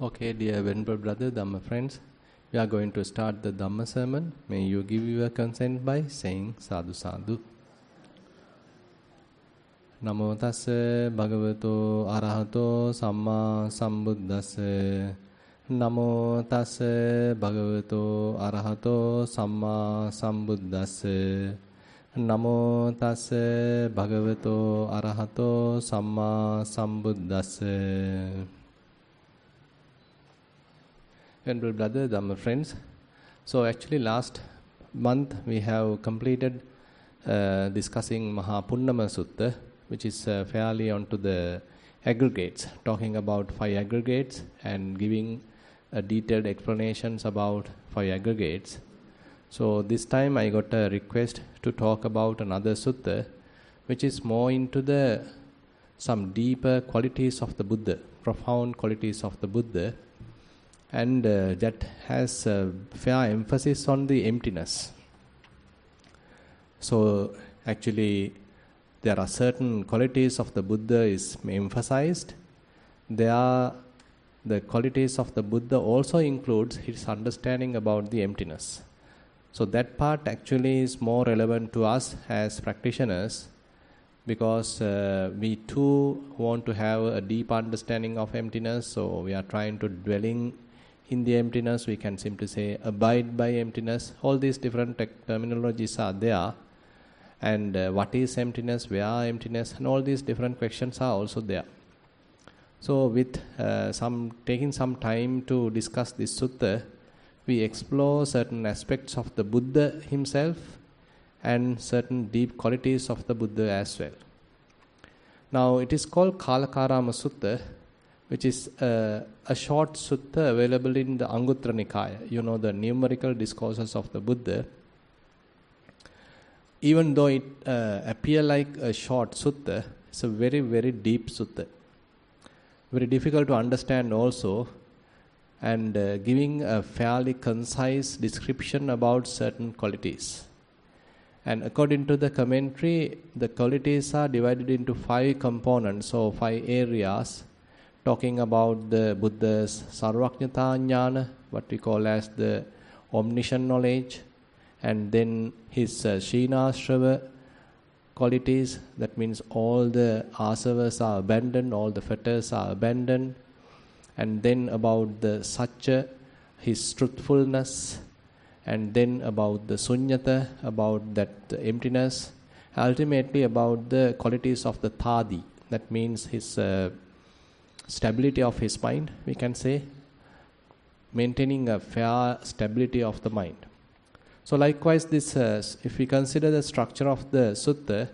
Okay, dear venerable brother, Dhamma friends, we are going to start the Dhamma sermon. May you give your consent by saying sadhu sadhu. Namo tassa bhagavato arahato samma sambuddhassa. Namo tassa bhagavato arahato samma sambuddhassa. Namo tassa bhagavato arahato samma sambuddhassa. Venerable brother, Dhamma friends. So actually last month we have completed discussing Mahapunnama Sutta, which is fairly onto the aggregates, talking about 5 aggregates and giving detailed explanations about 5 aggregates. So this time I got a request to talk about another sutta, which is more into the some deeper qualities of the Buddha, profound qualities of the Buddha, and that has a fair emphasis on the emptiness. So actually there are certain qualities of the Buddha is emphasized. The qualities of the Buddha also includes his understanding about the emptiness. So that part actually is more relevant to us as practitioners, because we too want to have a deep understanding of emptiness. So we are trying to dwelling in the emptiness. We can simply say abide by emptiness. All these different terminologies are there. And what is emptiness, where emptiness, and all these different questions are also there. So with taking some time to discuss this sutta, we explore certain aspects of the Buddha himself and certain deep qualities of the Buddha as well. Now it is called Kalakarama Sutta, which is a short sutta available in the Anguttara Nikaya, the numerical discourses of the Buddha. Even though it appears like a short sutta, it's a very, very deep sutta. Very difficult to understand also, and giving a fairly concise description about certain qualities. And according to the commentary, the qualities are divided into 5 components, or 5 areas, talking about the Buddha's Sarvajñata Jnana, what we call as the omniscient knowledge, and then his Shinashrava qualities, that means all the asavas are abandoned, all the fetters are abandoned, and then about the Satya, his truthfulness, and then about the Sunyata, about that emptiness, ultimately about the qualities of the Thadi, that means his stability of his mind, we can say, maintaining a fair stability of the mind. So likewise, this if we consider the structure of the sutta,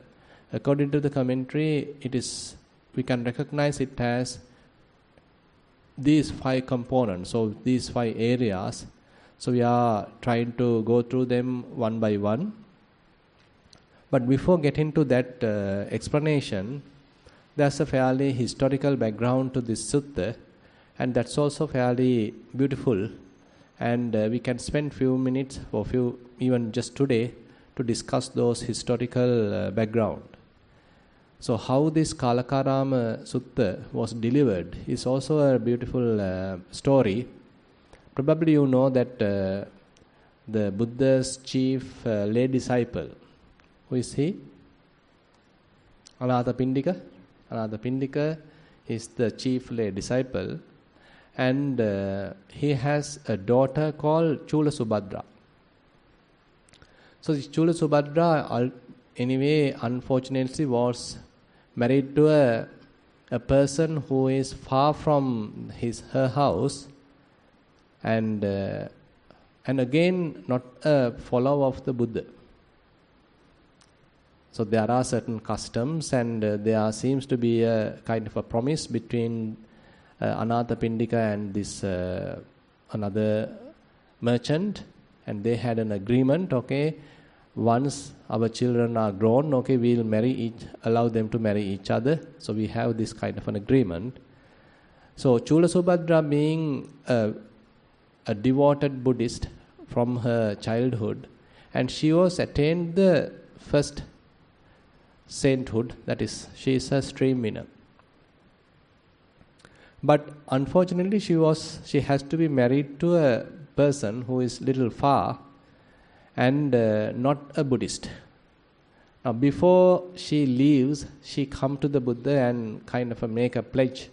according to the commentary, we can recognize it as these 5 components, so these 5 areas. So we are trying to go through them one by one. But before getting to that explanation, there's a fairly historical background to this sutta, and that's also fairly beautiful. And we can spend few minutes or even just today to discuss those historical background. So how this Kalakarama Sutta was delivered is also a beautiful story. Probably you know that the Buddha's chief lay disciple, who is he? Anathapindika. Anathapindika is the chief lay disciple, and he has a daughter called Chula Subhadra. So this Chula Subhadra anyway unfortunately was married to a person who is far from her house, and again not a follower of the Buddha. So there are certain customs, and there seems to be a kind of a promise between Anathapindika and this another merchant, and they had an agreement, okay, once our children are grown, okay, we'll allow them to marry each other. So we have this kind of an agreement. So Chula Subhadra, being a devoted Buddhist from her childhood, and she was attained the first sainthood, that is, she is a stream winner. But unfortunately, she has to be married to a person who is little far and not a Buddhist. Now, before she leaves, she come to the Buddha and kind of make a pledge.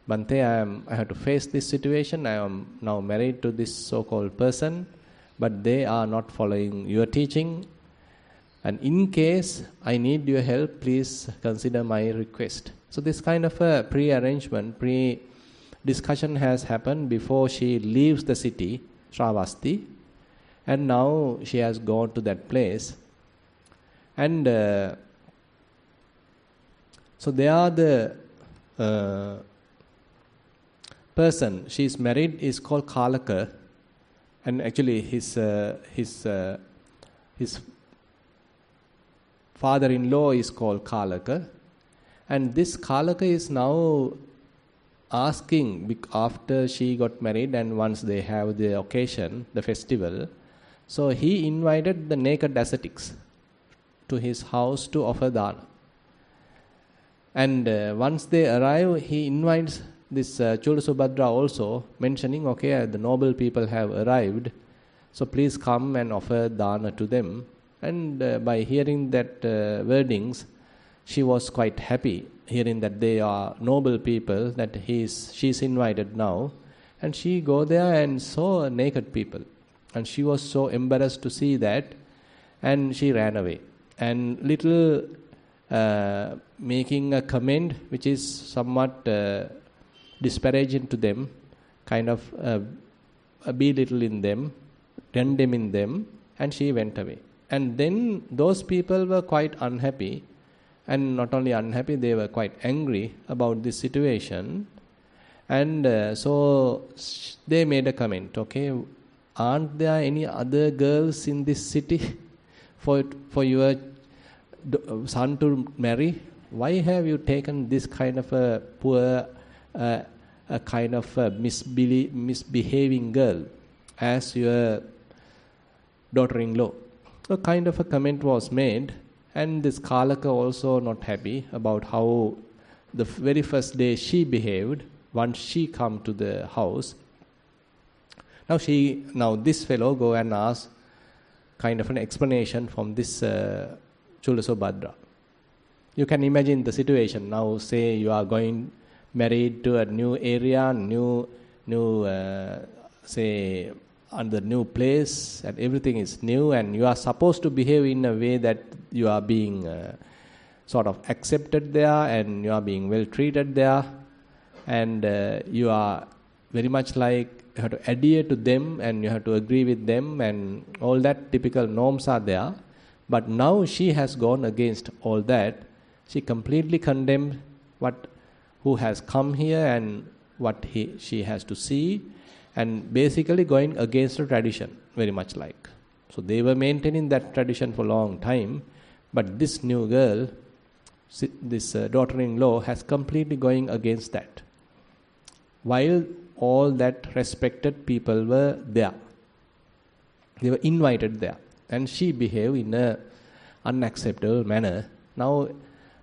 Bhante, I have to face this situation. I am now married to this so-called person, but they are not following your teaching. And in case I need your help, please consider my request. So this kind of a pre-arrangement, pre-discussion has happened before she leaves the city, Shravasti. And now she has gone to that place. And so they are the person she is married is called Kalaka, and actually his father-in-law is called Kalaka, and this Kalaka is now asking after she got married and once they have the occasion, the festival, so he invited the naked ascetics to his house to offer dana. And once they arrive, he invites this Chulasubhadra also, mentioning, okay, the noble people have arrived, so please come and offer dana to them. And by hearing that wordings, she was quite happy, hearing that they are noble people, that she's invited now. And she go there and saw naked people. And she was so embarrassed to see that, and she ran away. And little making a comment which is somewhat disparaging to them, kind of belittling them, condemning them, and she went away. And then those people were quite unhappy, and not only unhappy, they were quite angry about this situation. And so they made a comment, okay, aren't there any other girls in this city for your son to marry? Why have you taken this kind of a poor, a kind of a misbehaving girl as your daughter-in-law? So kind of a comment was made, and this Kalaka also not happy about how the very first day she behaved once she come to the house. Now this fellow go and ask kind of an explanation from this Chulasubhadra. You can imagine the situation. Now say you are going married to a new area, say under new place, and everything is new, and you are supposed to behave in a way that you are being sort of accepted there, and you are being well treated there, and you are very much like you have to adhere to them and you have to agree with them, and all that typical norms are there. But now she has gone against all that. She completely condemned who has come here and what she has to see, and basically going against the tradition, very much like. So they were maintaining that tradition for a long time, but this new girl, this daughter-in-law, has completely going against that. While all that respected people were there, they were invited there, and she behaved in a unacceptable manner. Now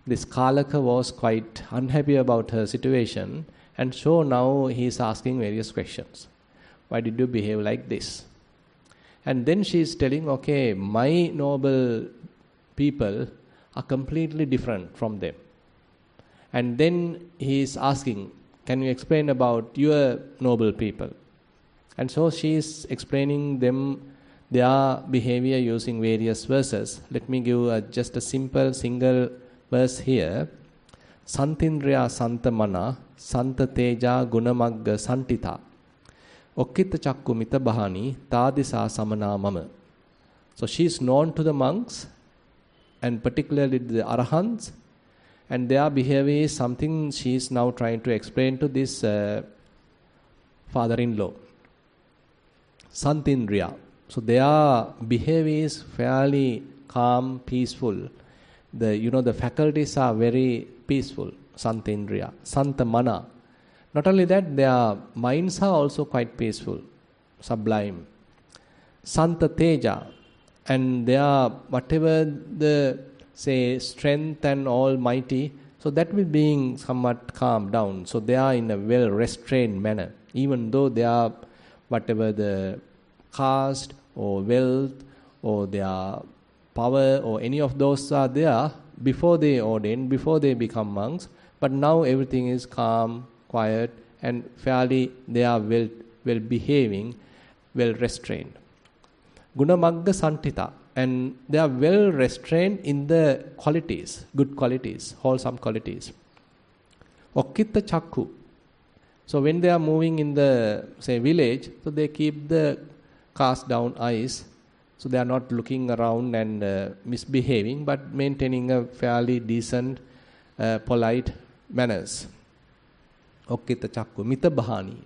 this Kalaka was quite unhappy about her situation, and so now he is asking various questions. Why did you behave like this? And then she is telling, okay, my noble people are completely different from them. And then he is asking, can you explain about your noble people? And so she is explaining them their behavior using various verses. Let me give just a simple single verse here. Santindriya santamana santa teja gunamagga santita okkita chakku mita bahani tadisa samana mama. So she is known to the monks, and particularly the arahants, and their behavior is something she is now trying to explain to this father-in-law. Santindriya. So their behavior is fairly calm, peaceful. The faculties are very peaceful. Santindriya. Santamana. Not only that, their minds are also quite peaceful, sublime. Santa Teja. And they are, whatever the, say, strength and almighty, So that will being somewhat calmed down. So they are in a well restrained manner, even though they are whatever the caste or wealth or their power or any of those are there before they ordain, before they become monks. But now everything is calm, quiet, and fairly they are well behaving, well restrained. Gunamagga Santita, and they are well restrained in the qualities, good qualities, wholesome qualities. Okkitta Chakku. So when they are moving in the, say, village, so they keep the cast down eyes. So they are not looking around and misbehaving, but maintaining a fairly decent, polite manners. Okkitta Chakku. Mita Bahani.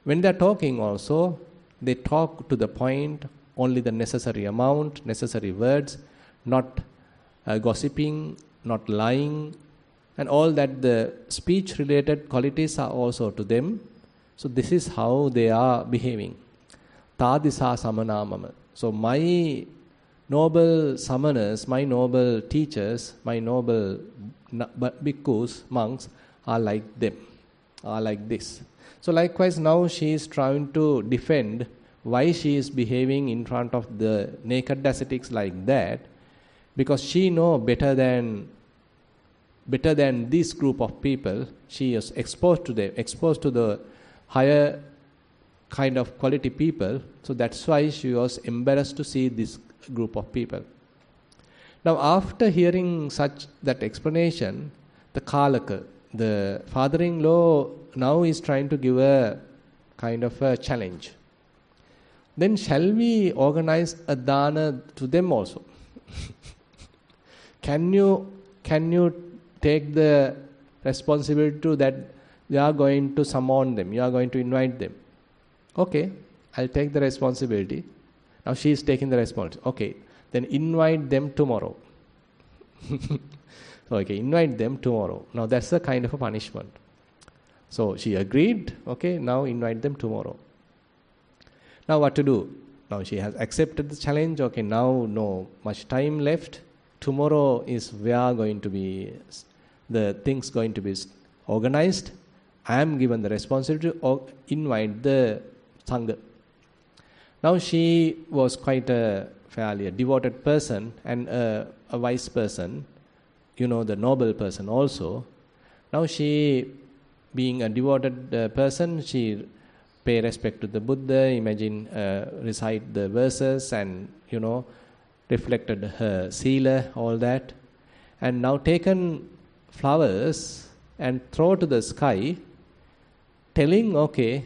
When they are talking also, they talk to the point, only the necessary amount, necessary words, not gossiping, not lying, and all that the speech related qualities are also to them. So this is how they are behaving. Tadisa samanamama. So my noble samanas, my noble teachers, my noble bhikkhus, monks are like them, are like this. So likewise now she is trying to defend why she is behaving in front of the naked ascetics like that, because she know better than this group of people. She is exposed to them, exposed to the higher kind of quality people. So that's why she was embarrassed to see this group of people. Now after hearing such that explanation, the Kalaka, the father-in-law, now is trying to give a kind of a challenge. Then shall we organize a dana to them also? Can you take the responsibility to that you are going to summon them, you are going to invite them? Okay, I'll take the responsibility. Now she is taking the responsibility. Okay, then invite them tomorrow. So okay, invite them tomorrow. Now that's a kind of a punishment. So she agreed, okay, now invite them tomorrow. Now what to do? Now she has accepted the challenge. Okay, now no much time left. Tomorrow is where going to be the things going to be organized. I am given the responsibility to invite the Sangha. Now she was quite a fairly devoted person and a wise person, the noble person also. Now she, being a devoted person, she pay respect to the Buddha, recite the verses and, reflected her sila, all that. And now taken flowers and throw to the sky, telling, okay,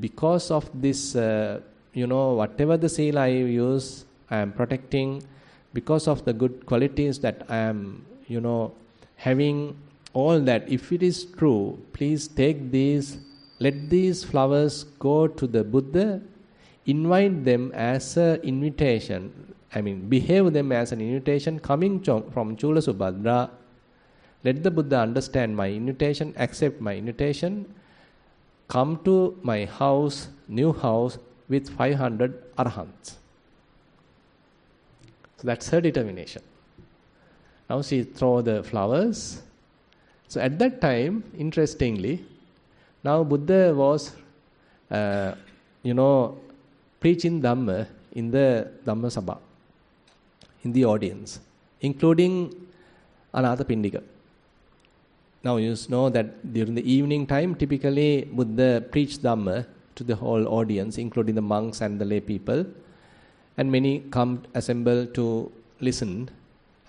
because of this, whatever the sila I use, I am protecting, because of the good qualities that I am, having, all that, if it is true, please take these, let these flowers go to the Buddha, invite them as an invitation, behave them as an invitation coming from Chula Subhadra. Let the Buddha understand my invitation, accept my invitation, come to my house, new house, with 500 arhants. So that's her determination. Now she throw the flowers. So at that time, interestingly, now Buddha was, preaching Dhamma in the Dhamma Sabha, in the audience, including Anathapindika. Now you know that during the evening time, typically Buddha preached Dhamma to the whole audience, including the monks and the lay people, and many come assemble to listen.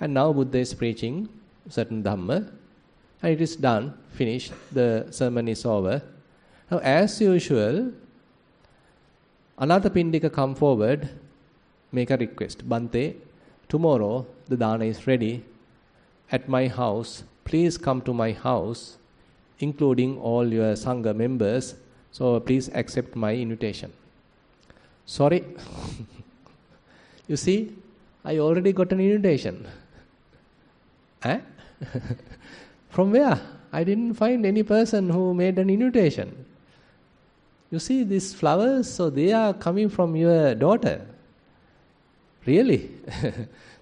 And now Buddha is preaching certain Dhamma, and it is done, finished, the sermon is over. Now as usual, Anathapindika come forward, make a request. Bhante, tomorrow the dana is ready at my house. Please come to my house, including all your Sangha members. So please accept my invitation. Sorry. You see, I already got an invitation. From where? I didn't find any person who made an invitation. You see these flowers, so they are coming from your daughter. Really?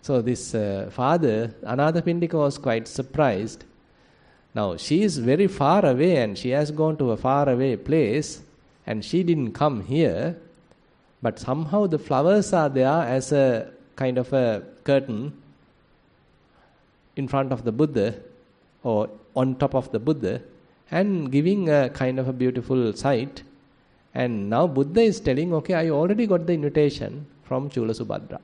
So this father, Anathapindika, was quite surprised. Now she is very far away and she has gone to a far away place and she didn't come here, but somehow the flowers are there as a kind of a curtain in front of the Buddha or on top of the Buddha and giving a kind of a beautiful sight. And now Buddha is telling, okay, I already got the invitation from Chula Subhadra.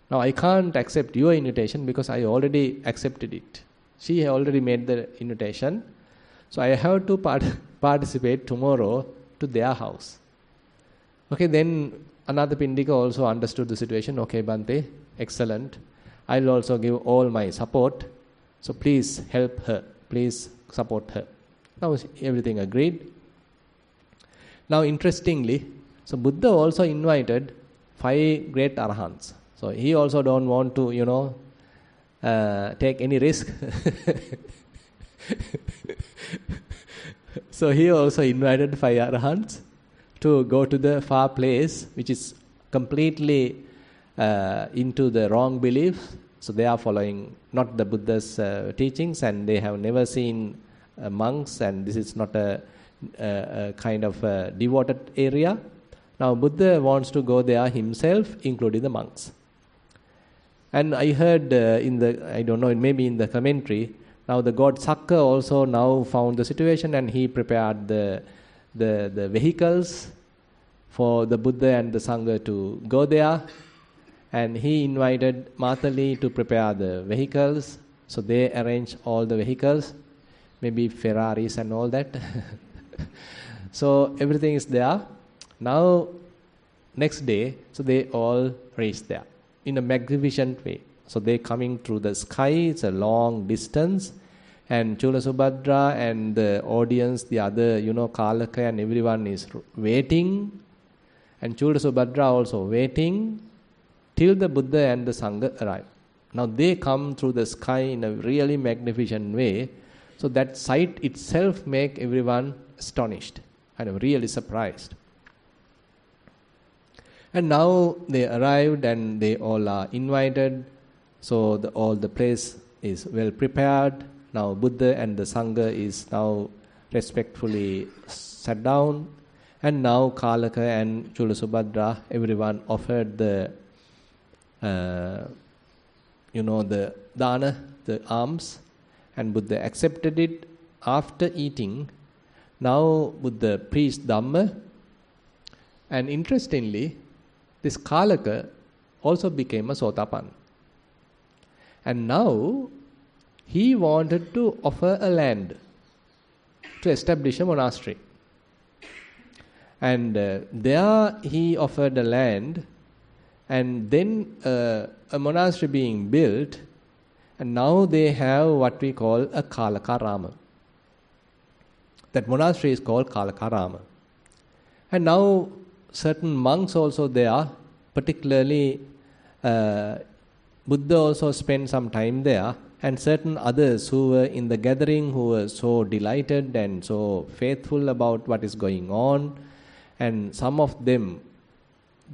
Now I can't accept your invitation because I already accepted it. She already made the invitation. So I have to participate tomorrow to their house. Okay, then another Pindika also understood the situation. Okay, Bhante, excellent. I'll also give all my support. So please help her. Please support her. Now everything agreed. Now interestingly, so Buddha also invited 5 great Arahants. So he also don't want to, take any risk. So he also invited 5 Arahants to go to the far place, which is completely into the wrong beliefs. So they are following not the Buddha's teachings, and they have never seen monks, and this is not a kind of a devoted area. Now Buddha wants to go there himself, including the monks. And I heard I don't know, maybe in the commentary, now the god Sakka also now found the situation and he prepared the vehicles for the Buddha and the Sangha to go there. And he invited Matali to prepare the vehicles. So they arranged all the vehicles, maybe Ferraris and all that. So everything is there. Now, next day, so they all reached there in a magnificent way. So they coming through the sky, it's a long distance. And Chula Subhadra and the audience, the other, Kalaka and everyone is waiting. And Chula Subhadra also waiting till the Buddha and the Sangha arrive. Now they come through the sky in a really magnificent way. So that sight itself make everyone astonished and really surprised. And now they arrived and they all are invited. So all the place is well prepared. Now Buddha and the Sangha is now respectfully sat down. And now Kalaka and Chula Subhadra, everyone offered the dana, the alms, and Buddha accepted it. After eating, now Buddha preached Dhamma, and interestingly, this Kalaka also became a Sotapanna. And now he wanted to offer a land to establish a monastery. And there he offered a land, and then a monastery being built, and now they have what we call a Kalakarama. That monastery is called Kalakarama. And now certain monks also there, particularly Buddha also spent some time there, and certain others who were in the gathering who were so delighted and so faithful about what is going on. And some of them,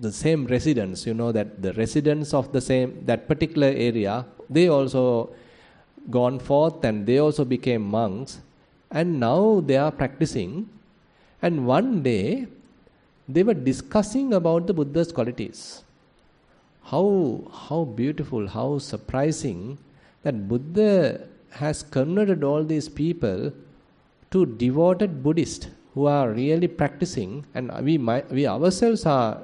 the same residents, that the residents of that particular area, they also gone forth and they also became monks. And now they are practicing. And one day, they were discussing about the Buddha's qualities. How beautiful, how surprising that Buddha has converted all these people to devoted Buddhists who are really practicing, and we ourselves are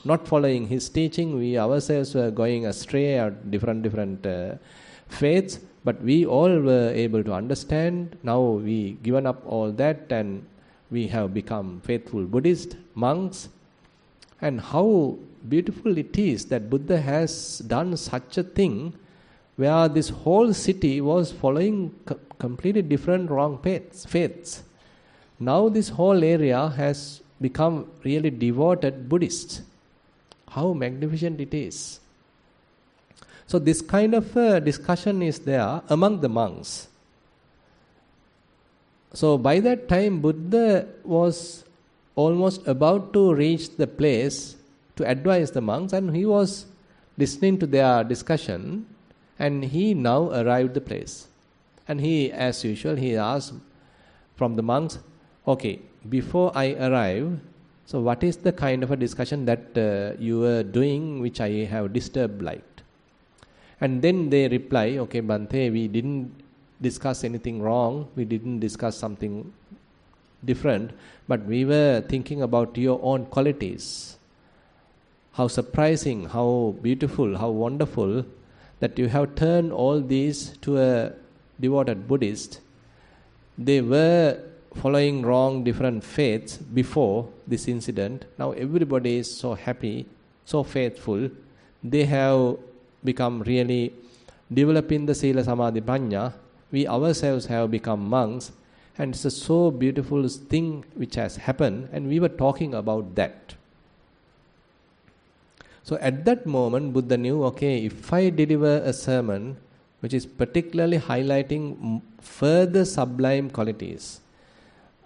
not following his teaching. We ourselves were going astray at different faiths, but we all were able to understand. Now we given up all that and we have become faithful Buddhist monks. And how beautiful it is that Buddha has done such a thing where this whole city was following completely different wrong faiths. Now this whole area has become really devoted Buddhists. How magnificent it is. So this kind of discussion is there among the monks. So by that time, Buddha was almost about to reach the place to advise the monks, and he was listening to their discussion, and he now arrived the place. And he, as usual, he asked from the monks, okay, before I arrive, so what is the kind of a discussion that you were doing which I have disturbed like? And then they reply, okay, Bhante, we didn't discuss anything wrong, we didn't discuss something different, but we were thinking about your own qualities. How surprising, how beautiful, how wonderful that you have turned all these to a devoted Buddhist. They were following wrong different faiths before this incident. Now everybody is so happy, so faithful. They have become really developing the Sila Samadhi Panya. We ourselves have become monks, and it's a so beautiful thing which has happened, and we were talking about that. So at that moment, Buddha knew, okay, if I deliver a sermon which is particularly highlighting further sublime qualities,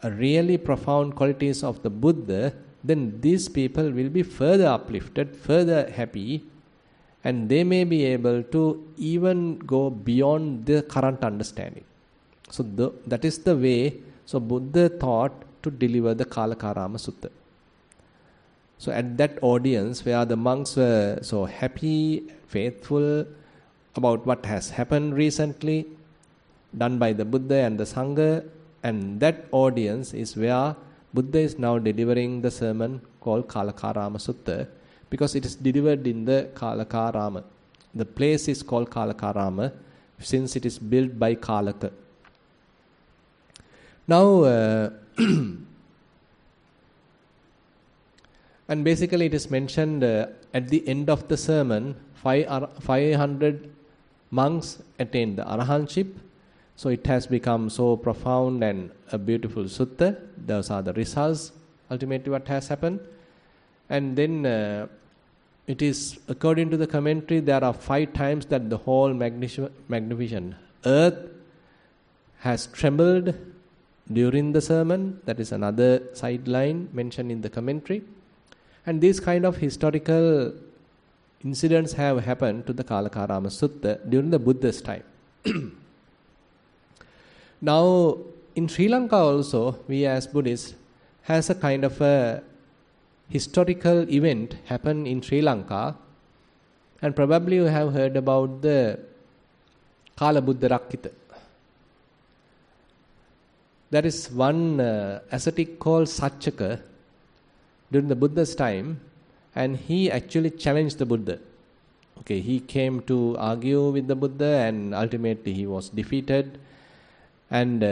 really profound qualities of the Buddha, then these people will be further uplifted, further happy, and they may be able to even go beyond their current understanding. So that is the way, so Buddha thought to deliver the Kalakarama Sutta. So at that audience where the monks were so happy, faithful about what has happened recently, done by the Buddha and the Sangha, and that audience is where Buddha is now delivering the sermon called Kalakarama Sutta, because it is delivered in the Kalakarama. The place is called Kalakarama since it is built by Kalaka. Now, and basically it is mentioned at the end of the sermon, 500 monks attained the arahantship. So it has become so profound and a beautiful sutta. Those are the results, ultimately what has happened. And then it is, according to the commentary, there are 5 times that the whole magnificent earth has trembled during the sermon. That is another sideline mentioned in the commentary. And these kind of historical incidents have happened to the Kalakarama Sutta during the Buddha's time. Now, in Sri Lanka also, we as Buddhists has a kind of a historical event happen in Sri Lanka, and probably you have heard about the Kalabuddha Rakkita. There is one ascetic called Satchaka during the Buddha's time, and he actually challenged the Buddha. Okay, he came to argue with the Buddha, and ultimately he was defeated. And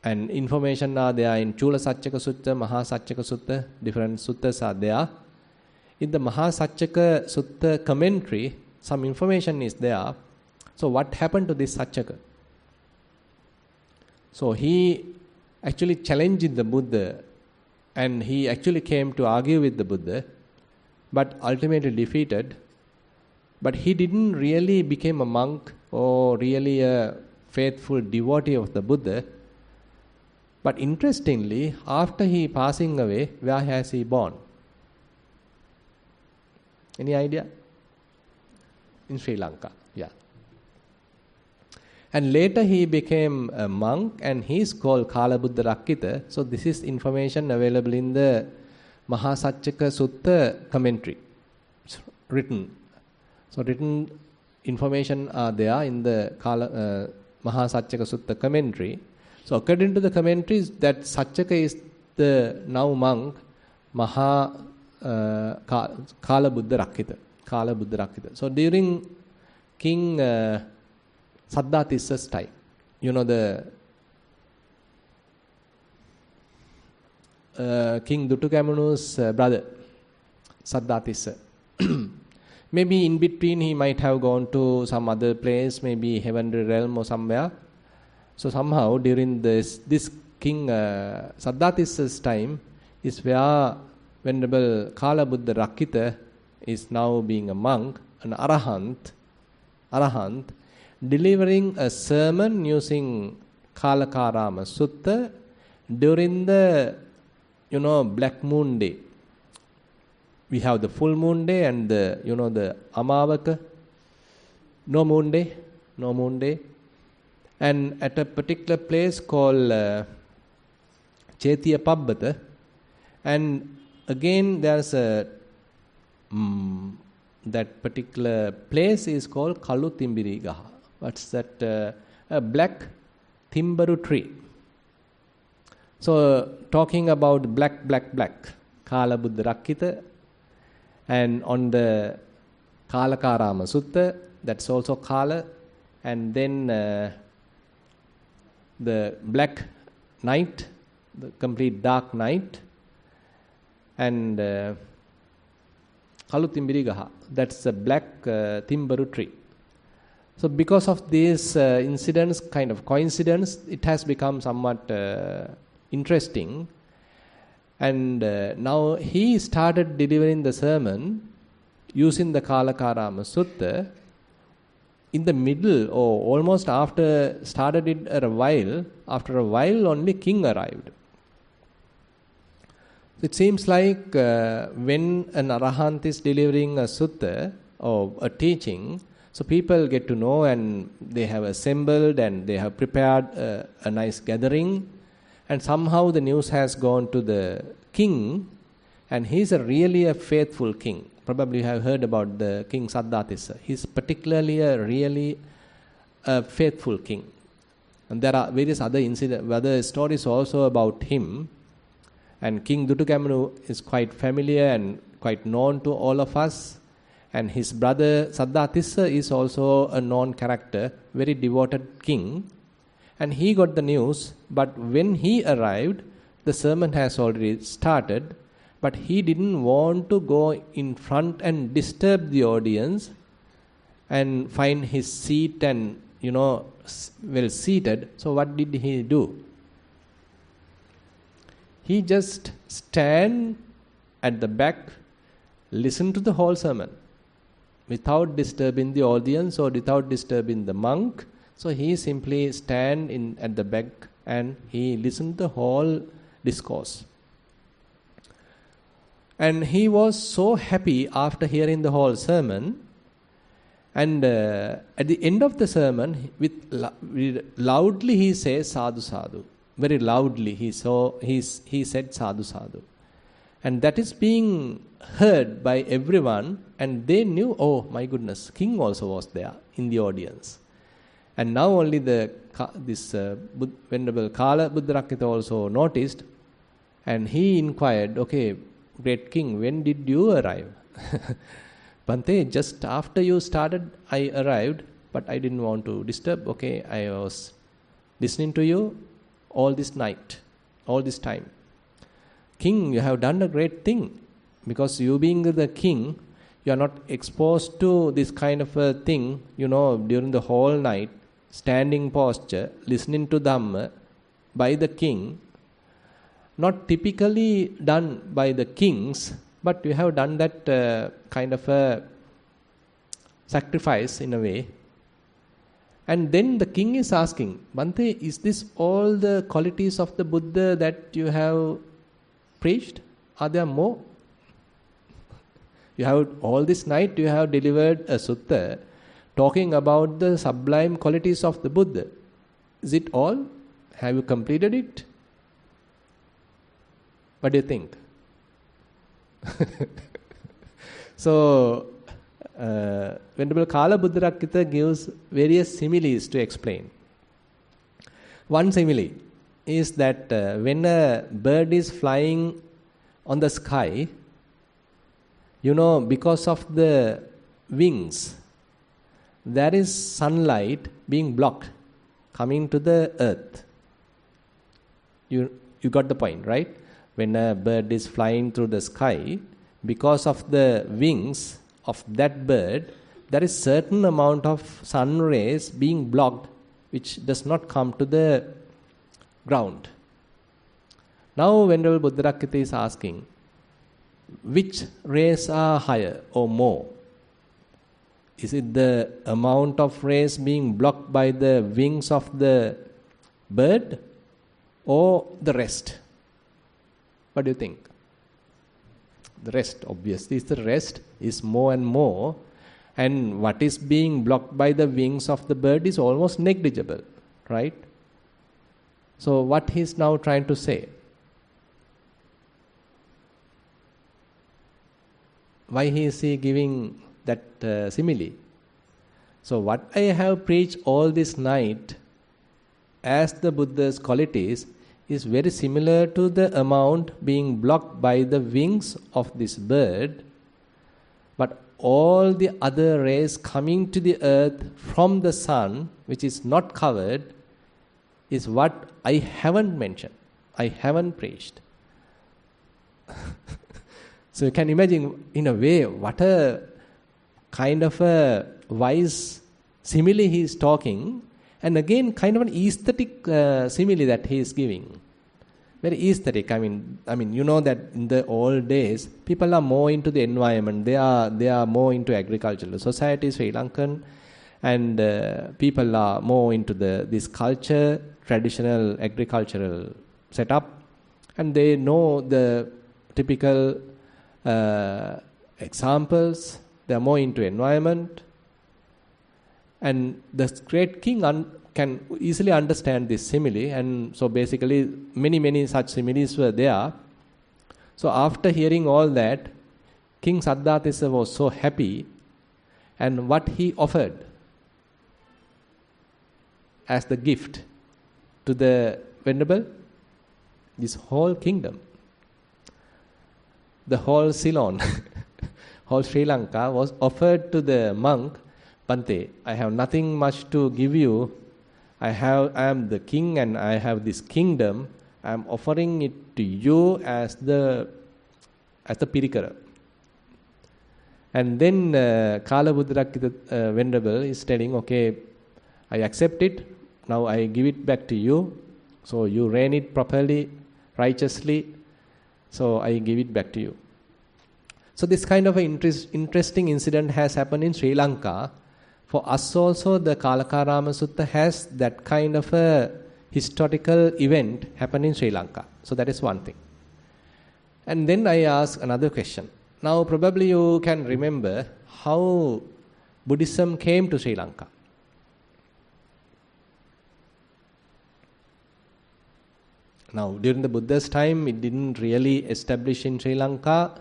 information are there in Chula Satchaka Sutta, Maha Satchaka Sutta, different suttas are there. In the Maha Satchaka Sutta commentary, some information is there. So what happened to this Satchaka? So he actually challenged the Buddha, and he actually came to argue with the Buddha, but ultimately defeated. But he didn't really become a monk or really a faithful devotee of the Buddha. But interestingly, after he passing away, where has he born? Any idea? In Sri Lanka, yeah. And later he became a monk, and he is called Kalabuddha Rakkita. So this is information available in the Mahasatchaka Sutta commentary. It's written. So written information are there in the Mahasatchaka Sutta commentary. So according to the commentaries, that Satchaka is the now monk Kalabuddha Rakkita. Kalabuddha Rakkita. So during King Saddhatissa's time, you know, the King Dutukamanu's brother, Saddhatissa. Maybe in between he might have gone to some other place, maybe heavenly realm or somewhere. So somehow during this King Saddhatissa's time is where Venerable Kalabuddha Rakkita is now being a monk, an arahant, delivering a sermon using Kalakarama Sutta during the, Black Moon Day. We have the full moon day and the, the Amavaka, no moon day. And at a particular place called Chetiya Pabbata, and again there's a that particular place is called Kalu Timbirigaha. What's that? A black timbaru tree. So talking about black, Kala Buddha Rakkita, and on the Kalakarama Sutta, that's also Kala, and then the black night, the complete dark night, and Kalu Timbirigaha, that's a black timbaru tree. So because of these incidents, kind of coincidence, it has become somewhat interesting. And now he started delivering the sermon using the Kalakarama Sutta. In the middle, or almost after started it after a while only king arrived. It seems like when an Arahant is delivering a sutta or a teaching, so people get to know and they have assembled and they have prepared a nice gathering, and somehow the news has gone to the king, and he's really a faithful king. Probably you have heard about the king Saddhatissa. He's particularly really a faithful king. And there are various other stories also about him. And King Dutukamanu is quite familiar and quite known to all of us. And his brother Saddhatissa is also a known character, very devoted king. And he got the news, but when he arrived, the sermon has already started. But he didn't want to go in front and disturb the audience and find his seat and, well seated. So what did he do? He just stand at the back, listen to the whole sermon without disturbing the audience or without disturbing the monk. So he simply stand at the back and he listened to the whole discourse. And he was so happy after hearing the whole sermon. And at the end of the sermon, loudly he says sadhu sadhu. Very loudly he said sadhu sadhu. And that is being heard by everyone, and they knew, oh my goodness, king also was there in the audience. And now only this Venerable Kala Buddha Rakkita also noticed, and he inquired, okay, great king, when did you arrive? Bhante, just after you started, I arrived, but I didn't want to disturb. Okay, I was listening to you all this night, all this time. King, you have done a great thing, because you being the king, you are not exposed to this kind of a thing, during the whole night, standing posture, listening to Dhamma by the king. Not typically done by the kings, but you have done that kind of a sacrifice in a way. And then the king is asking, Bhante, is this all the qualities of the Buddha that you have preached? Are there more? You have all this night you have delivered a sutta talking about the sublime qualities of the Buddha. Is it all? Have you completed it? What do you think? So, Venerable Kala Buddha Rakkita gives various similes to explain. One simile is that when a bird is flying on the sky, because of the wings, there is sunlight being blocked coming to the earth. You got the point, right? When a bird is flying through the sky, because of the wings of that bird, there is certain amount of sun rays being blocked, which does not come to the ground. Now Venerable Buddha Rakkita is asking, which rays are higher or more? Is it the amount of rays being blocked by the wings of the bird or the rest? What do you think? The rest, obviously, the rest is more and more, and what is being blocked by the wings of the bird is almost negligible. right? So what he's now trying to say? Why is he giving that simile? So what I have preached all this night as the Buddha's qualities is very similar to the amount being blocked by the wings of this bird, but all the other rays coming to the earth from the sun, which is not covered, is what I haven't mentioned, I haven't preached. So you can imagine, in a way, what a kind of a wise simile he is talking, and again kind of an aesthetic simile that he is giving. Very aesthetic. I mean, you know that in the old days, people are more into the environment. They are more into agricultural society, Sri Lankan, and people are more into this culture, traditional agricultural setup, and they know the typical examples. They are more into environment, and the great king can easily understand this simile, and so basically many such similes were there. So after hearing all that, King Saddhatissa was so happy, and what he offered as the gift to the Venerable, this whole kingdom, the whole Ceylon, whole Sri Lanka was offered to the monk. Bante, I have nothing much to give you. I am the king and I have this kingdom. I am offering it to you as the pirikara. And then Kalabuddharakkita Venerable is telling, okay, I accept it. Now I give it back to you. So you ran it properly, righteously. So I give it back to you. So this kind of an interesting incident has happened in Sri Lanka. For us also, the Kalakarama Sutta has that kind of a historical event happen in Sri Lanka. So that is one thing. And then I ask another question. Now probably you can remember how Buddhism came to Sri Lanka. Now during the Buddha's time, it didn't really establish in Sri Lanka.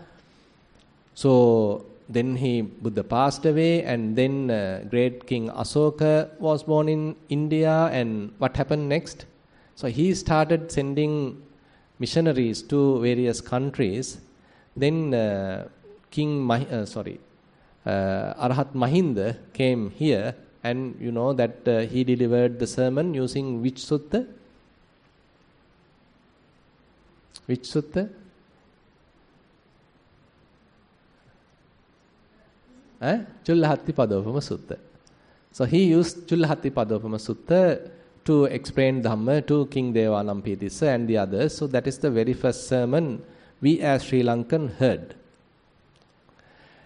So then Buddha passed away, and then great King Asoka was born in India. And what happened next? So he started sending missionaries to various countries. Then Arahat Mahinda came here, and you know that he delivered the sermon using which sutta? Which sutta? Chullahattipadopama Sutta. So he used Chullahattipadopama Sutta to explain Dhamma to King Devanampiyatissa and the others. So that is the very first sermon we as Sri Lankan heard.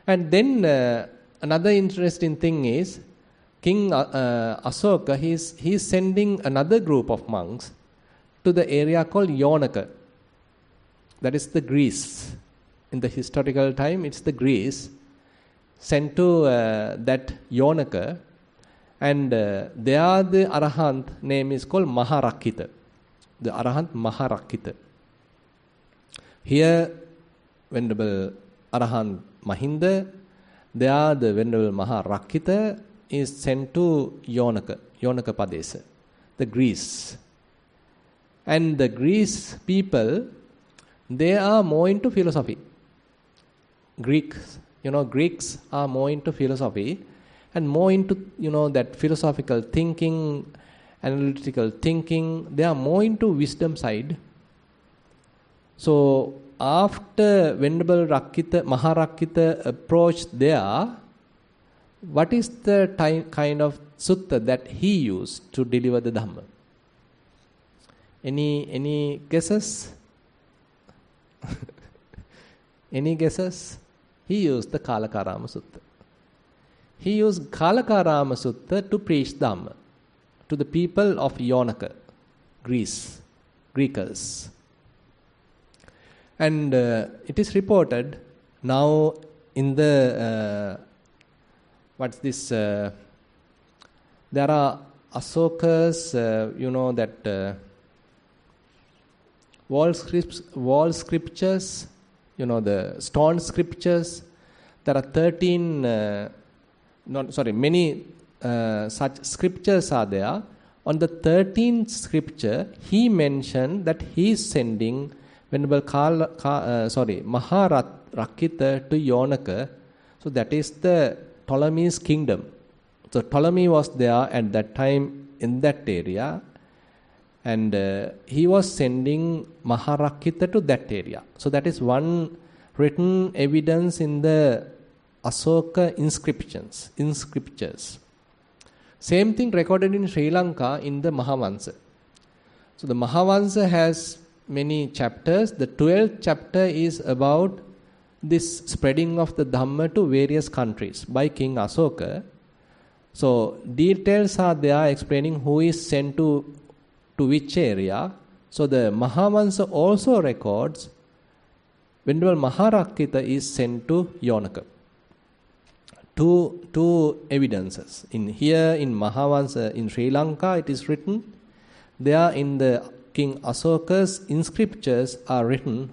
And then another interesting thing is King Asoka, he's sending another group of monks to the area called Yonaka. That is the Greece. In the historical time, it's the Greece. Sent to that Yonaka, and there the Arahant name is called Maharakkita. The Arahant Maharakkita. Here, Venerable Arahant Mahinda, there the Venerable Maharakkita is sent to Yonaka Padesa, the Greece. And the Greece people, they are more into philosophy. Greeks are more into philosophy and more into, that philosophical thinking, analytical thinking. They are more into wisdom side. So after Venerable Maharakkita approached there, what is the kind of sutta that he used to deliver the Dhamma? Any guesses? Any guesses? He used the Kalakarama Sutta. He used Kalakarama Sutta to preach Dhamma to the people of Yonaka, Greekers. And it is reported now in the, there are Asoka's, that wall scriptures, the stone scriptures. There are many such scriptures are there. On the 13th scripture, he mentioned that he is sending Venerable Maharakita to Yonaka. So that is the Ptolemy's kingdom. So Ptolemy was there at that time in that area, and he was sending Maharakita to that area. So that is one written evidence in the Asoka inscriptures. Same thing recorded in Sri Lanka in the Mahavansa. So the Mahavansa has many chapters. The 12th chapter is about this spreading of the Dhamma to various countries by King Asoka. So details are there explaining who is sent to which area. So the Mahavansa also records Venerable Maharakita is sent to Yonaka. Two evidences. In Mahavansa in Sri Lanka it is written. There in the King Asoka's inscriptures are written,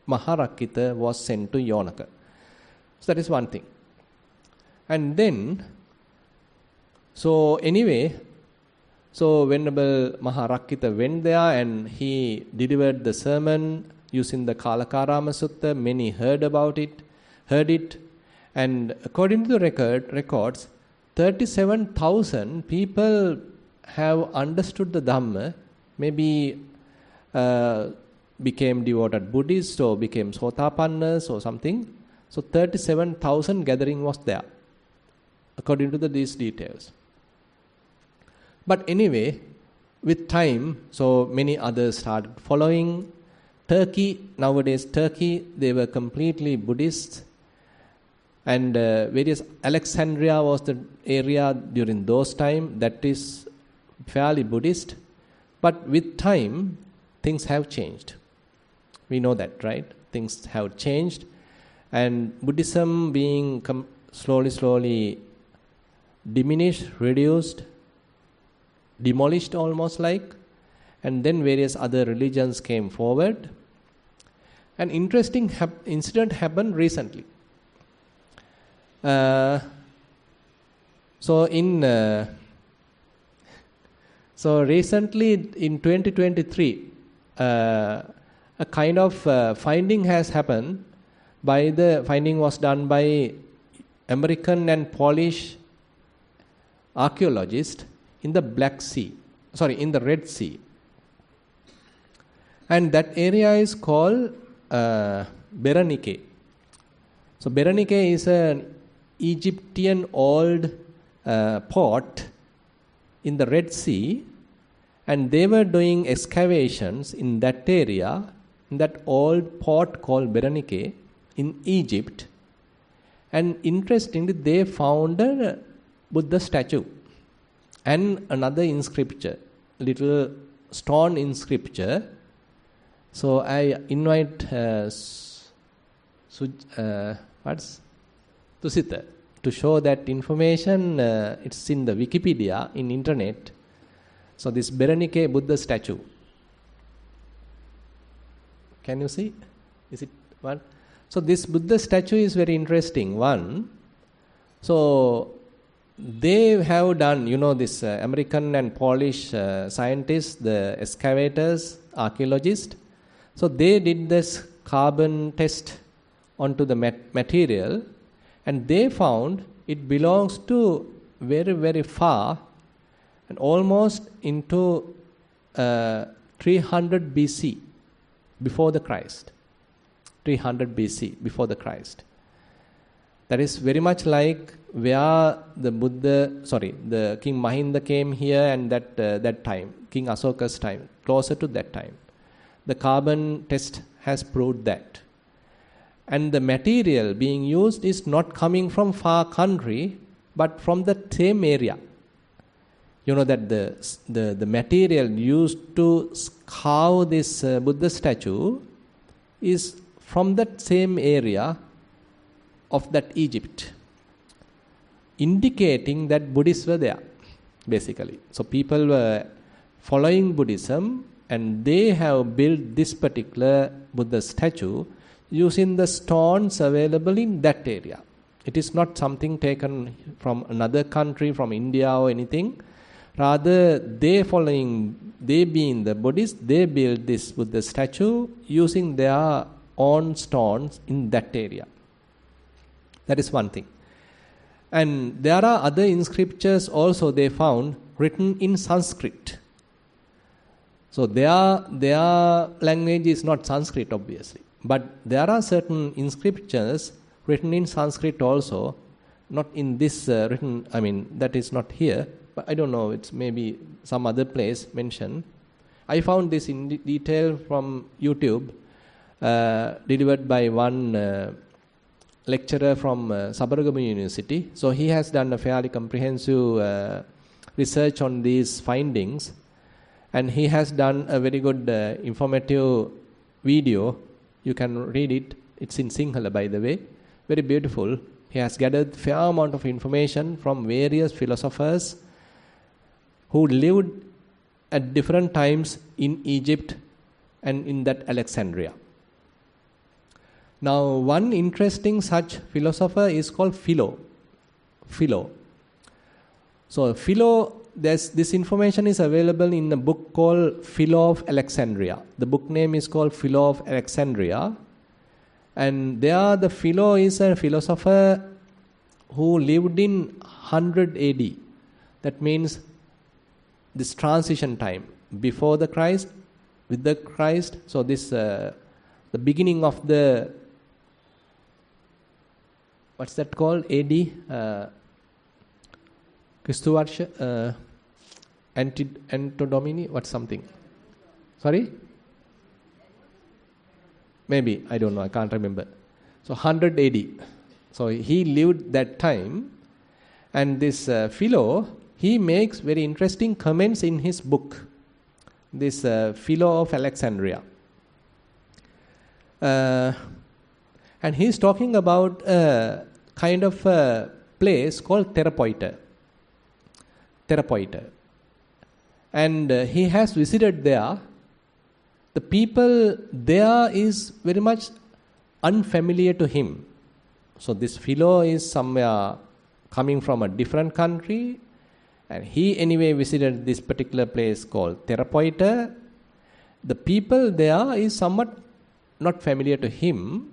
Maharakita was sent to Yonaka. So that is one thing. And then, Venerable Maharakita went there and he delivered the sermon using the Kalakarama Sutta. Many heard it. And according to the records, 37,000 people have understood the Dhamma, maybe became devoted Buddhists or became Sotapannas or something. So 37,000 gathering was there, according to these details. But anyway, with time, so many others started following. Nowadays Turkey, they were completely Buddhist. And Alexandria was the area during those times that is fairly Buddhist. But with time, things have changed. We know that, right? Things have changed. And Buddhism being slowly diminished, reduced, demolished almost like. And then various other religions came forward. An interesting incident happened recently. Recently in 2023, a kind of finding has happened. The finding was done by American and Polish archaeologists in the in the Red Sea. And that area is called Berenike. So Berenike is an Egyptian old port in the Red Sea, and they were doing excavations in that area, in that old port called Berenike in Egypt. And interestingly, they found a Buddha statue and another inscription, little stone inscription. So I invite Tusita to show that information. It's in the Wikipedia, in internet. So this Berenike Buddha statue. Can you see? Is it one? So this Buddha statue is very interesting one. So they have done, this American and Polish scientists, the excavators, archaeologists. So they did this carbon test onto the material, and they found it belongs to very, very far and almost into 300 BC, before the Christ. 300 BC, before the Christ. That is very much like where the King Mahinda came here, and that time, King Asoka's time, closer to that time. The carbon test has proved that. And the material being used is not coming from far country, but from the same area. That the material used to carve this Buddha statue is from that same area of that Egypt, indicating that Buddhists were there. basically. So people were following Buddhism, and they have built this particular Buddha statue using the stones available in that area. It is not something taken from another country, from India or anything. Rather, they being the Buddhists, they built this Buddha statue using their own stones in that area. That is one thing. And there are other inscriptions also they found written in Sanskrit. So their language is not Sanskrit, obviously. But there are certain inscriptions written in Sanskrit also, not in this that is not here, but I don't know, it's maybe some other place mentioned. I found this in detail from YouTube, delivered by one lecturer from Sabaragama University. So he has done a fairly comprehensive research on these findings, and he has done a very good informative video. You can read it. It's in Sinhala, by the way. Very beautiful. He has gathered fair amount of information from various philosophers who lived at different times in Egypt and in that Alexandria. Now, one interesting such philosopher is called Philo. So, Philo, this information is available in a book called Philo of Alexandria. The book name is called Philo of Alexandria. And there the Philo is a philosopher who lived in 100 AD. That means this transition time, before the Christ, with the Christ. So this the beginning of the, what's that called? AD? Christuvarsha? Antodomini? What's something? Sorry? Maybe, I don't know, I can't remember. So 100 AD. So he lived that time. And this Philo, he makes very interesting comments in his book, this Philo of Alexandria. And he's talking about a kind of a place called Therapoita. And he has visited there. The people there is very much unfamiliar to him. So this Philo is somewhere coming from a different country, and he anyway visited this particular place called Therapoita. The people there is somewhat not familiar to him,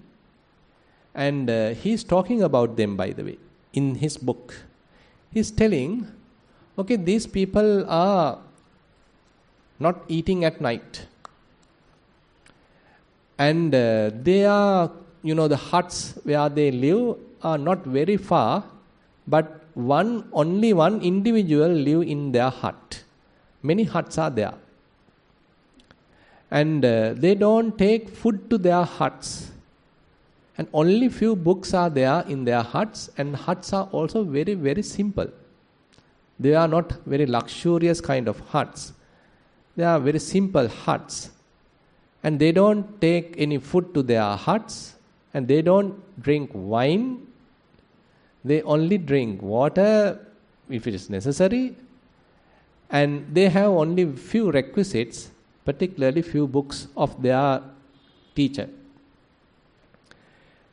and he's talking about them, by the way, in his book. He's telling, okay, these people are not eating at night. And they are, the huts where they live are not very far, but only one individual live in their hut. Many huts are there. And they don't take food to their huts. And only few books are there in their huts, and huts are also very, very simple. They are not very luxurious kind of huts. They are very simple huts. And they don't take any food to their huts, and they don't drink wine. They only drink water if it is necessary, and they have only few requisites, particularly few books of their teacher.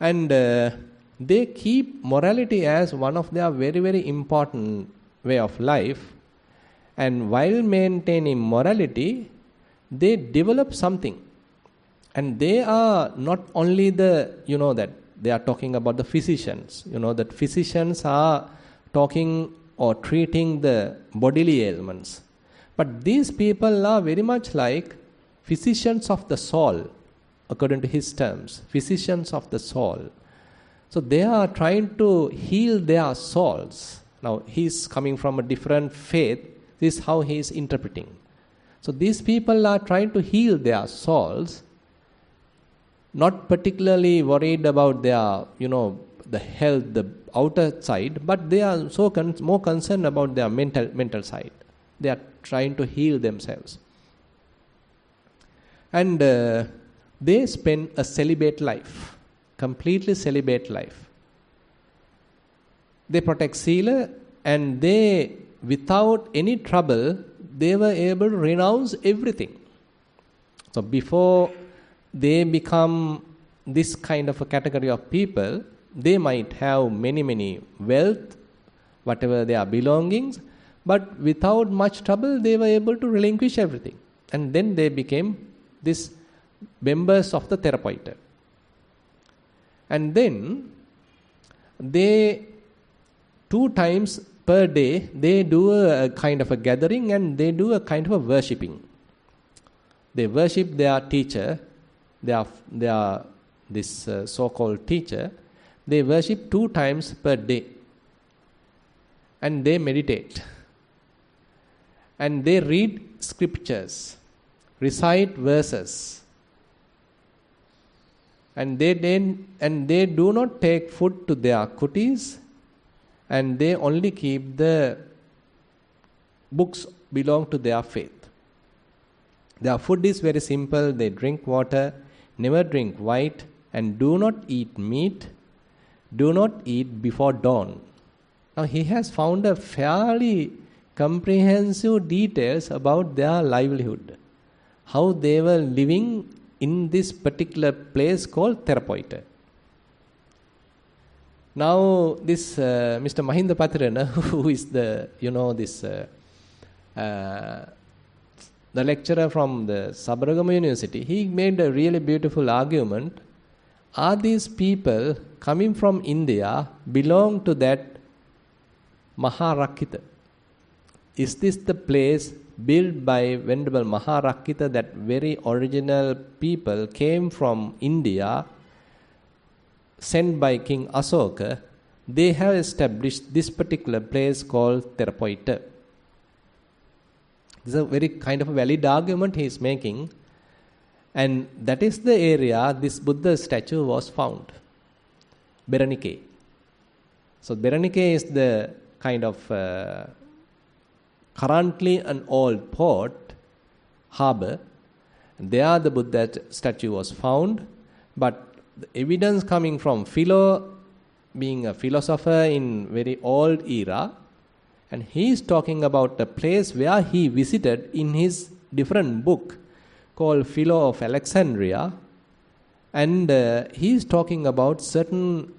And they keep morality as one of their very, very important way of life. And while maintaining morality, they develop something. And they are not only that they are talking about the physicians, that physicians are talking or treating the bodily ailments. But these people are very much like physicians of the soul, according to his terms, physicians of the soul. So they are trying to heal their souls. Now, he's coming from a different faith. This is how he is interpreting. So these people are trying to heal their souls, not particularly worried about their, the health, the outer side, but they are so more concerned about their mental side. They are trying to heal themselves. And they spend a celibate life, completely celibate life. They protect sila, and they without any trouble, they were able to renounce everything. So before they become this kind of a category of people, they might have many wealth, whatever their belongings, but without much trouble, they were able to relinquish everything. And then they became these members of the Therapoita. And then they 2 times per day, they do a kind of a gathering and they do a kind of a worshipping. They worship their teacher, this so-called teacher. They worship 2 times per day. And they meditate. And they read scriptures, recite verses. And they do not take food to their kutis, and they only keep the books belong to their faith. Their food is very simple. They drink water, never drink white, and do not eat meat, do not eat before dawn. Now he has found a fairly comprehensive details about their livelihood, how they were living in this particular place called Therapoita. Now this Mr. Mahinda Patirana, who is the lecturer from the Sabaragama University, he made a really beautiful argument. Are these people coming from India belong to that Maharakkhita? Is this the place built by Venerable Maharakkhita, that very original people came from India, sent by King Asoka? They have established this particular place called Therapoita. This is a very kind of a valid argument he is making. And that is the area this Buddha statue was found. Beranike. So Beranike is the kind of currently an old port, harbor. There the Buddha statue was found. But the evidence coming from Philo, being a philosopher in very old era, and he is talking about a place where he visited in his different book called Philo of Alexandria, and he is talking about certain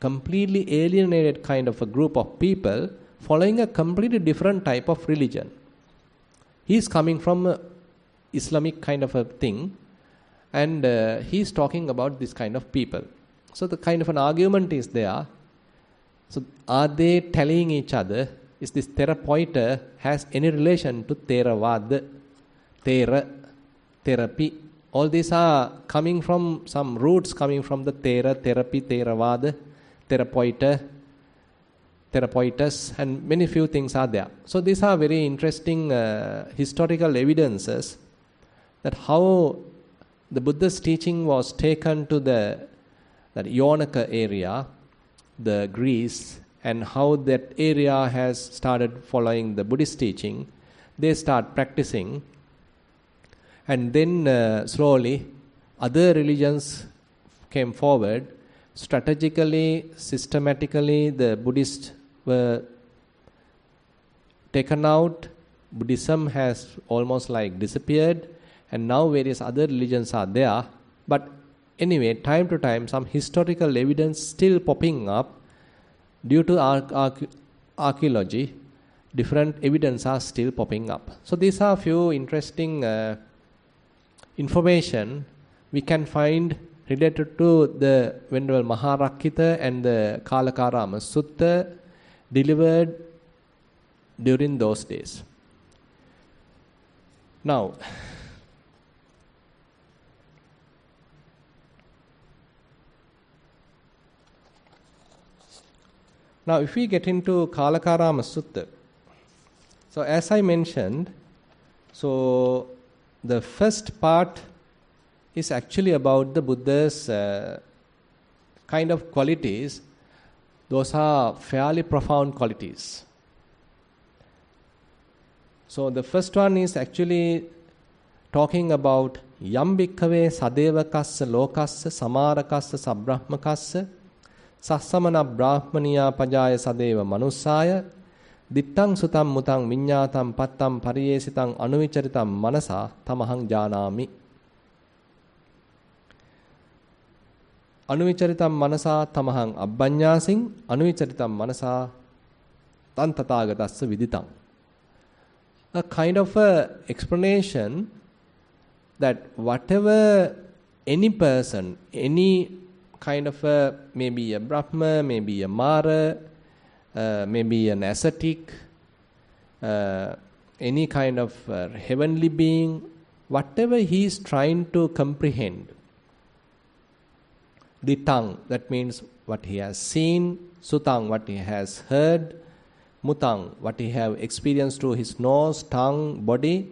completely alienated kind of a group of people following a completely different type of religion. He is coming from a Islamic kind of a thing, and he is talking about this kind of people. So the kind of an argument is there. So are they telling each other, is this Therapoita has any relation to Theravada, Thera, therapy? All these are coming from some roots coming from the Thera, therapy, Theravada, Therapoita, Therapoitas, and many few things are there. So these are very interesting historical evidences that how the Buddha's teaching was taken to that Ionaka area, the Greece, and how that area has started following the Buddhist teaching. They start practicing, and then slowly other religions came forward. Strategically, systematically, the Buddhists were taken out. Buddhism has almost like disappeared, and now various other religions are there. But anyway, time to time, some historical evidence still popping up due to archaeology. Different evidence are still popping up. So these are few interesting information we can find related to the Venerable Maharakkhita and the Kalakarama Sutta delivered during those days. Now, if we get into Kalakarama Sutta, so as I mentioned, so the first part is actually about the Buddha's kind of qualities. Those are fairly profound qualities. So the first one is actually talking about Yam bhikkhave sadevakassa lokassa samarakassa sabrahmakassa sassamana brahmaniya pajaya sadeva manussaya Dittang sutam mutang viññātam pattam pariyesitam anuvicharitam manasa tamahang jānāmi. Anuvicharitam manasa tamahang abbaññāsing anuvicharitam manasa tan tathāgatassa viditang. A kind of a explanation that whatever any person, any kind of a, maybe a Brahma, maybe a Mara, maybe an ascetic, any kind of heavenly being, whatever he is trying to comprehend. The tongue, that means what he has seen, sutang, what he has heard, mutang, what he have experienced through his nose, tongue, body,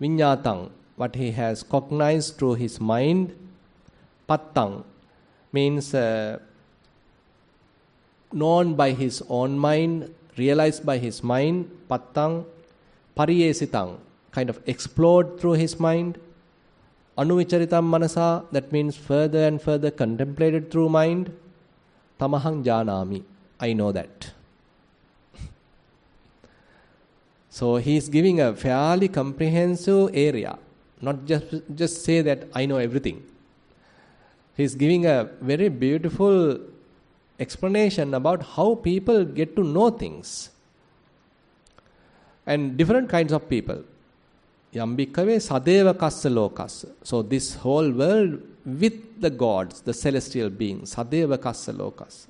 viññātang, what he has cognized through his mind, pattang, means known by his own mind, realized by his mind, pattang, pariyesitang, kind of explored through his mind, anuvicharitam manasa, that means further and further contemplated through mind, tamahang janami, I know that. So he is giving a fairly comprehensive area, not just say that I know everything. He is giving a very beautiful explanation about how people get to know things. And different kinds of people. Yambikave sadevakassa lokassa. So this whole world with the gods, the celestial beings, sadevakassa lokassa.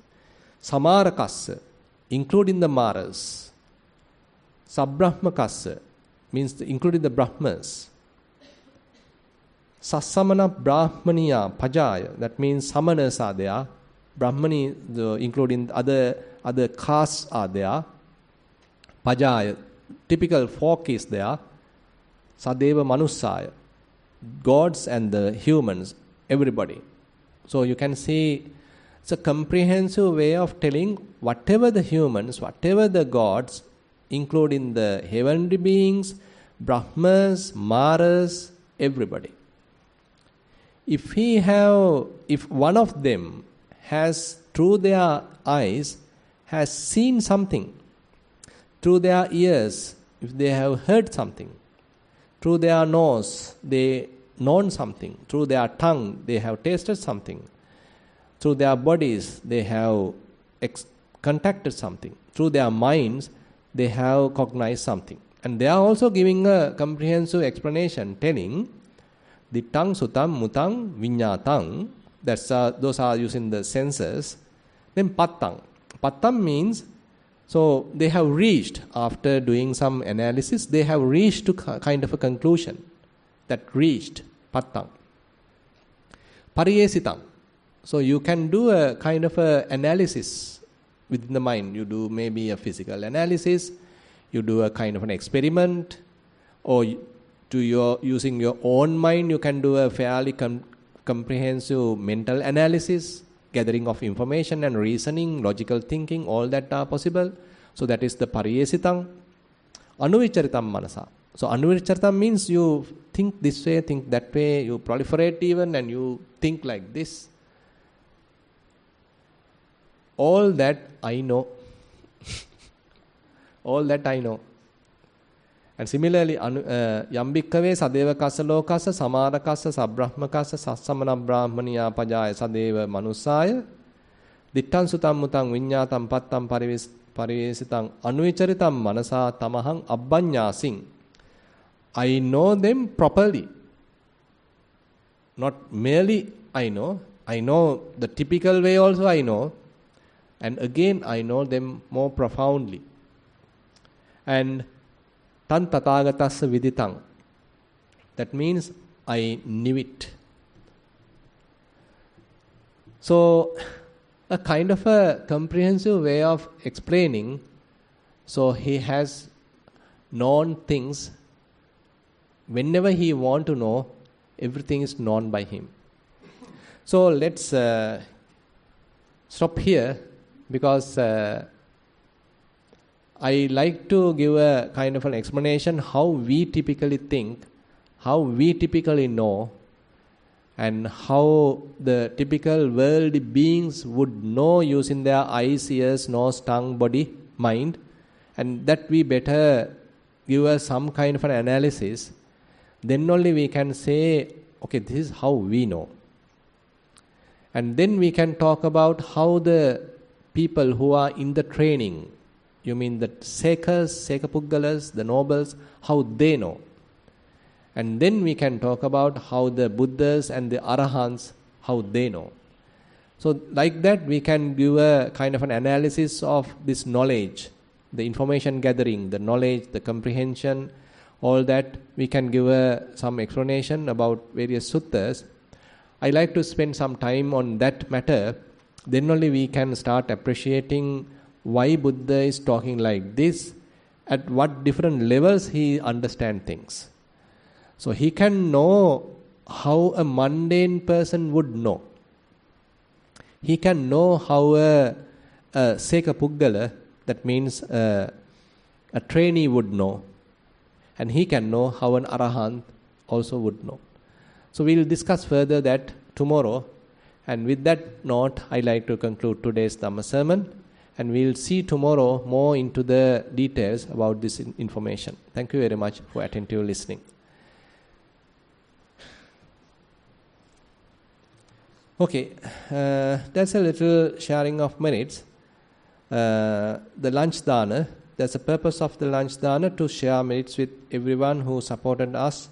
Samarakassa, including the Maras. Sabrahmakassa, means including the Brahmas. Sassamana Brahmaniya Pajaya, that means samanas are there. Brahmani, including other castes are there. Pajaya, typical folk is there. Sadeva Manusaya, gods and the humans, everybody. So you can see it's a comprehensive way of telling whatever the humans, whatever the gods, including the heavenly beings, Brahmas, Maras, everybody. If one of them has, through their eyes, has seen something, through their ears, if they have heard something, through their nose, they known something, through their tongue, they have tasted something, through their bodies, they have contacted something, through their minds, they have cognized something. And they are also giving a comprehensive explanation, telling dittang, sutam, mutang, viññātang, those are using the senses. Then pattang. Pattam means, so they have reached, after doing some analysis, they have reached to kind of a conclusion. That reached, pattang. Pariyesitang. So you can do a kind of a analysis within the mind. You do maybe a physical analysis, you do a kind of an experiment, or using your own mind, you can do a fairly comprehensive mental analysis, gathering of information and reasoning, logical thinking, all that are possible. So that is the pariyesitang. Anuvicharitam manasa. So anuvicharitam means you think this way, think that way, you proliferate even, and you think like this. All that I know. All that I know. And similarly, yambikave sadevakassa lokassa, samarakassa, sabrahmakassa, sassamana brahmaniya pajaya sadeva manusaya, dittan sutam mutang viññātam pattam parivesitang anuvicharitam manasa tamahang abbaññāsing. I know them properly. Not merely I know the typical way also I know, and again I know them more profoundly. And tan tathāgatassa viditang. That means I knew it. So a kind of a comprehensive way of explaining. So he has known things. Whenever he want to know, everything is known by him. So let's stop here, because I like to give a kind of an explanation how we typically think, how we typically know, and how the typical worldly beings would know using their eyes, ears, nose, tongue, body, mind, and that we better give us some kind of an analysis, then only we can say, okay, this is how we know. And then we can talk about how the people who are in the training, you mean the Sekas, Sekapuggalas, the nobles, how they know. And then we can talk about how the Buddhas and the Arahants, how they know. So like that we can give a kind of an analysis of this knowledge, the information gathering, the knowledge, the comprehension, all that we can give some explanation about various suttas. I like to spend some time on that matter. Then only we can start appreciating why Buddha is talking like this, at what different levels he understands things. So he can know how a mundane person would know. He can know how a Sekapuggala, that means a trainee would know. And he can know how an Arahant also would know. So we will discuss further that tomorrow. And with that note, I like to conclude today's Dhamma sermon. And we will see tomorrow more into the details about this information. Thank you very much for attentive listening. Okay, that's a little sharing of merits. The lunch dana, there's a purpose of the lunch dana to share merits with everyone who supported us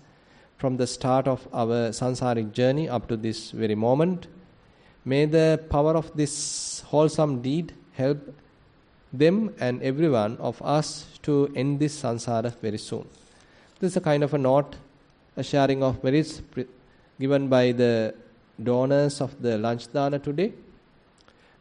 from the start of our sansaric journey up to this very moment. May the power of this wholesome deed help them and everyone of us to end this sansara very soon. This is a kind of a note, a sharing of merits given by the donors of the lunch dana today.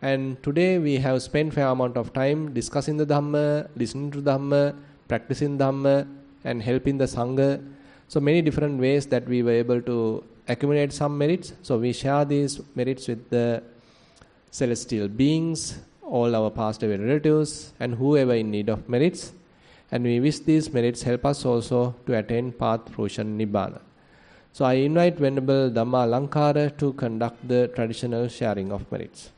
And today we have spent fair amount of time discussing the Dhamma, listening to Dhamma, practicing Dhamma, and helping the Sangha. So many different ways that we were able to accumulate some merits. So we share these merits with the celestial beings, all our past away relatives, and whoever in need of merits. And we wish these merits help us also to attain path fruition Nibbana. So I invite Venerable Dhamma Alankara to conduct the traditional sharing of merits.